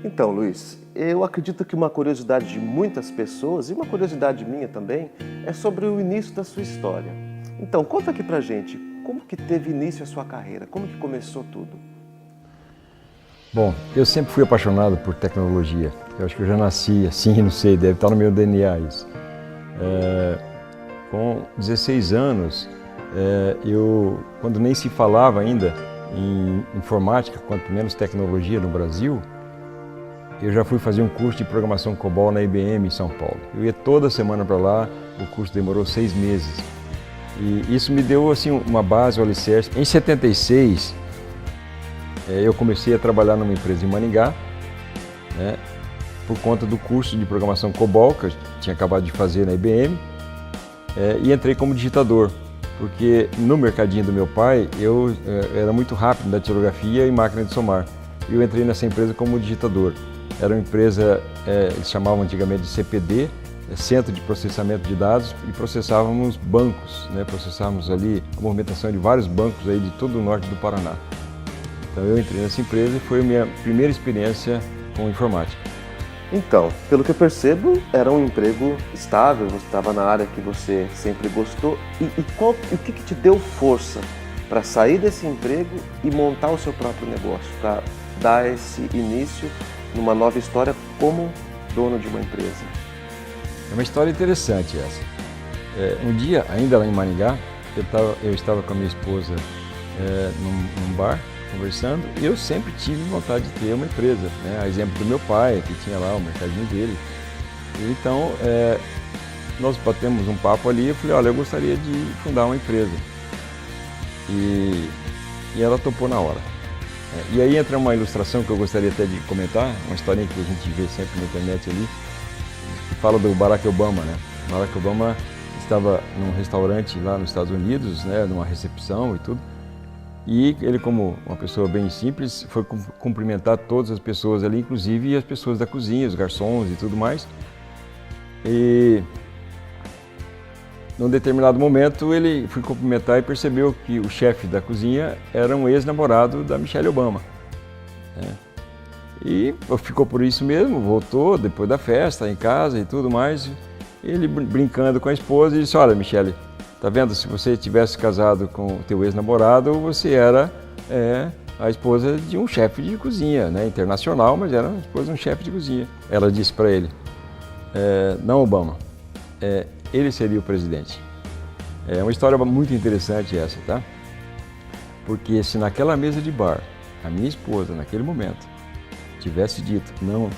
Então, Luiz, eu acredito que uma curiosidade de muitas pessoas, e uma curiosidade minha também, é sobre o início da sua história. Então, conta aqui pra gente, como que teve início a sua carreira? Como que começou tudo? Bom, eu sempre fui apaixonado por tecnologia. Eu acho que eu já nasci assim, não sei, deve estar no meu DNA isso. Com 16 anos, quando nem se falava ainda em informática, quanto menos tecnologia no Brasil, eu já fui fazer um curso de programação COBOL na IBM em São Paulo. Eu ia toda semana para lá, o curso demorou 6 meses. E isso me deu assim uma base, um alicerce. Em 76, eu comecei a trabalhar numa empresa em Maringá, né, por conta do curso de programação COBOL, que eu tinha acabado de fazer na IBM, e entrei como digitador, porque no mercadinho do meu pai, eu era muito rápido na datilografia e máquina de somar. E eu entrei nessa empresa como digitador. Era uma empresa, eles chamavam antigamente de CPD, Centro de Processamento de Dados, e processávamos bancos, né? Processávamos ali a movimentação de vários bancos aí de todo o norte do Paraná. Então eu entrei nessa empresa e foi a minha primeira experiência com informática. Então, pelo que eu percebo, era um emprego estável, você estava na área que você sempre gostou. O que te deu força para sair desse emprego e montar o seu próprio negócio, para dar esse início numa nova história como dono de uma empresa? É uma história interessante essa. Um dia, ainda lá em Maringá, eu estava com a minha esposa num bar, conversando, e eu sempre tive vontade de ter uma empresa, né? A exemplo do meu pai, que tinha lá o mercadinho dele. Então, nós batemos um papo ali e eu falei, olha, eu gostaria de fundar uma empresa. E ela topou na hora. E aí entra uma ilustração que eu gostaria até de comentar, uma historinha que a gente vê sempre na internet ali, que fala do Barack Obama, né? Barack Obama estava num restaurante lá nos Estados Unidos, né, numa recepção e tudo, e ele, como uma pessoa bem simples, foi cumprimentar todas as pessoas ali, inclusive as pessoas da cozinha, os garçons e tudo mais. E num determinado momento ele foi cumprimentar e percebeu que o chefe da cozinha era um ex-namorado da Michelle Obama, né? E ficou por isso mesmo, voltou depois da festa em casa e tudo mais. Ele brincando com a esposa e disse, olha, Michelle, tá vendo, se você tivesse casado com o teu ex-namorado, você era a esposa de um chefe de cozinha, né, internacional, mas era a esposa de um chefe de cozinha. Ela disse para ele, não, Obama, ele seria o presidente. É uma história muito interessante essa, tá? Porque se naquela mesa de bar, a minha esposa, naquele momento, tivesse dito não,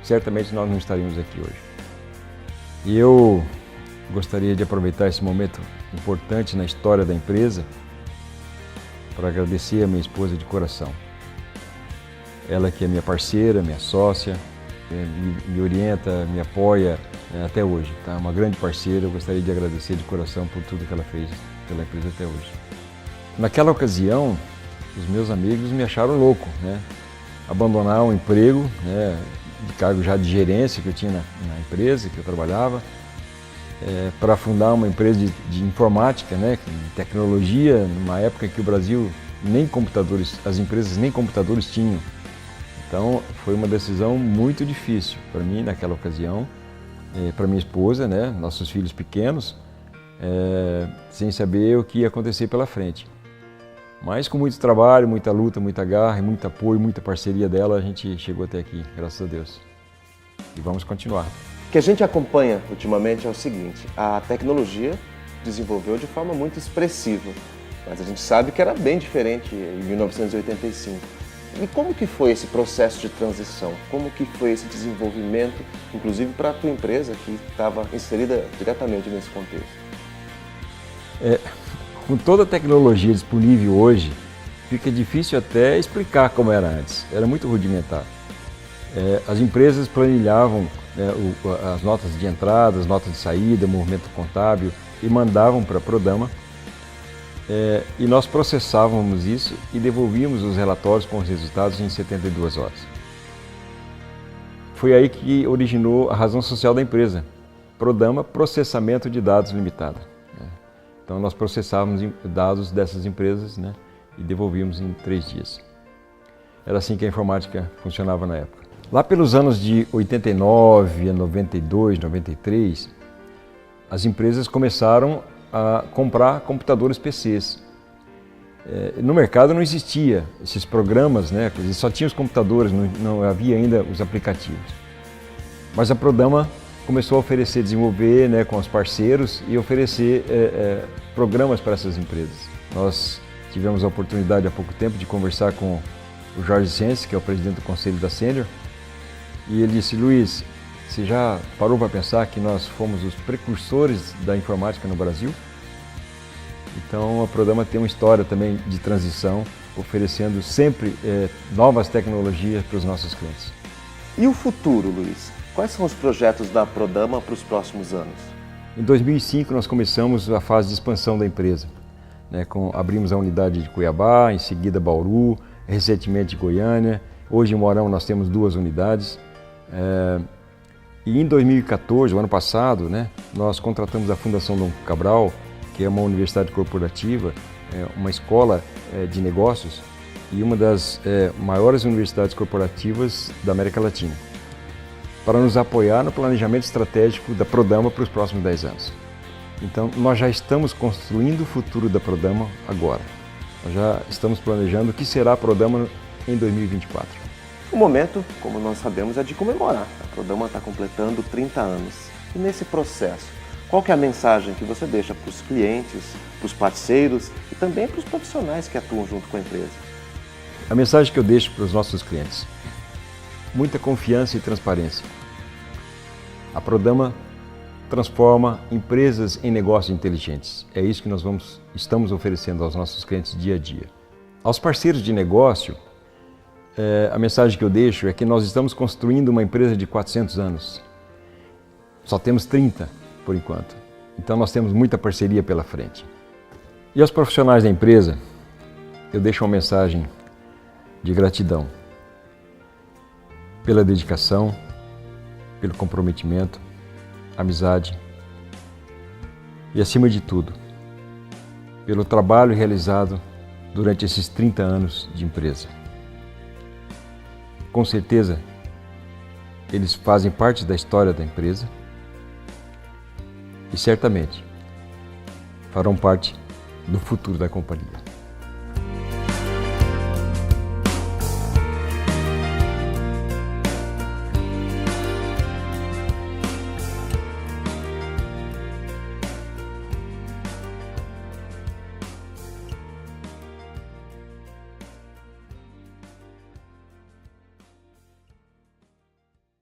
certamente nós não estaríamos aqui hoje. E eu gostaria de aproveitar esse momento importante na história da empresa para agradecer a minha esposa de coração. Ela que é minha parceira, minha sócia, me orienta, me apoia até hoje, tá? Uma grande parceira, eu gostaria de agradecer de coração por tudo que ela fez pela empresa até hoje. Naquela ocasião, os meus amigos me acharam louco, né? Abandonar um emprego, né, de cargo já de gerência que eu tinha na empresa que eu trabalhava, para fundar uma empresa de informática, né, de tecnologia, numa época que o Brasil nem computadores, as empresas nem computadores tinham. Então foi uma decisão muito difícil para mim naquela ocasião, para minha esposa, né, nossos filhos pequenos, sem saber o que ia acontecer pela frente. Mas com muito trabalho, muita luta, muita garra, muito apoio, muita parceria dela, a gente chegou até aqui, graças a Deus. E vamos continuar. O que a gente acompanha ultimamente é o seguinte, a tecnologia desenvolveu de forma muito expressiva, mas a gente sabe que era bem diferente em 1985. E como que foi esse processo de transição? Como que foi esse desenvolvimento, inclusive para a tua empresa que estava inserida diretamente nesse contexto? Com toda a tecnologia disponível hoje, fica difícil até explicar como era antes. Era muito rudimentar. As empresas planilhavam, né, as notas de entrada, as notas de saída, movimento contábil, e mandavam para a Prodama. E nós processávamos isso e devolvíamos os relatórios com os resultados em 72 horas. Foi aí que originou a razão social da empresa, Prodama Processamento de Dados Limitado. Então nós processávamos dados dessas empresas, né, e devolvíamos em 3 dias. Era assim que a informática funcionava na época. Lá pelos anos de 89, 92, 93, as empresas começaram a comprar computadores PCs. No mercado não existia esses programas, né? Só tinha os computadores, não havia ainda os aplicativos. Mas a Prodama começou a oferecer, desenvolver, né, com os parceiros e oferecer programas para essas empresas. Nós tivemos a oportunidade há pouco tempo de conversar com o Jorge Sense, que é o presidente do conselho da Sênior, e ele disse: Luiz, você já parou para pensar que nós fomos os precursores da informática no Brasil? Então a Prodama tem uma história também de transição, oferecendo sempre novas tecnologias para os nossos clientes. E o futuro, Luiz? Quais são os projetos da Prodama para os próximos anos? Em 2005 nós começamos a fase de expansão da empresa. Abrimos a unidade de Cuiabá, em seguida Bauru, recentemente Goiânia. Hoje em Moarama nós temos 2 unidades. E em 2014, o ano passado, nós contratamos a Fundação Dom Cabral, que é uma universidade corporativa, uma escola de negócios e uma das maiores universidades corporativas da América Latina, para nos apoiar no planejamento estratégico da Prodama para os próximos 10 anos. Então, nós já estamos construindo o futuro da Prodama agora. Nós já estamos planejando o que será a Prodama em 2024. O momento, como nós sabemos, é de comemorar. A Prodama está completando 30 anos. E nesse processo, qual que é a mensagem que você deixa para os clientes, para os parceiros e também para os profissionais que atuam junto com a empresa? A mensagem que eu deixo para os nossos clientes: muita confiança e transparência. A Prodama transforma empresas em negócios inteligentes. É isso que nós estamos oferecendo aos nossos clientes dia a dia. Aos parceiros de negócio, a mensagem que eu deixo é que nós estamos construindo uma empresa de 400 anos. Só temos 30 por enquanto. Então nós temos muita parceria pela frente. E aos profissionais da empresa, eu deixo uma mensagem de gratidão pela dedicação, pelo comprometimento, amizade e, acima de tudo, pelo trabalho realizado durante esses 30 anos de empresa. Com certeza, eles fazem parte da história da empresa e certamente farão parte do futuro da companhia.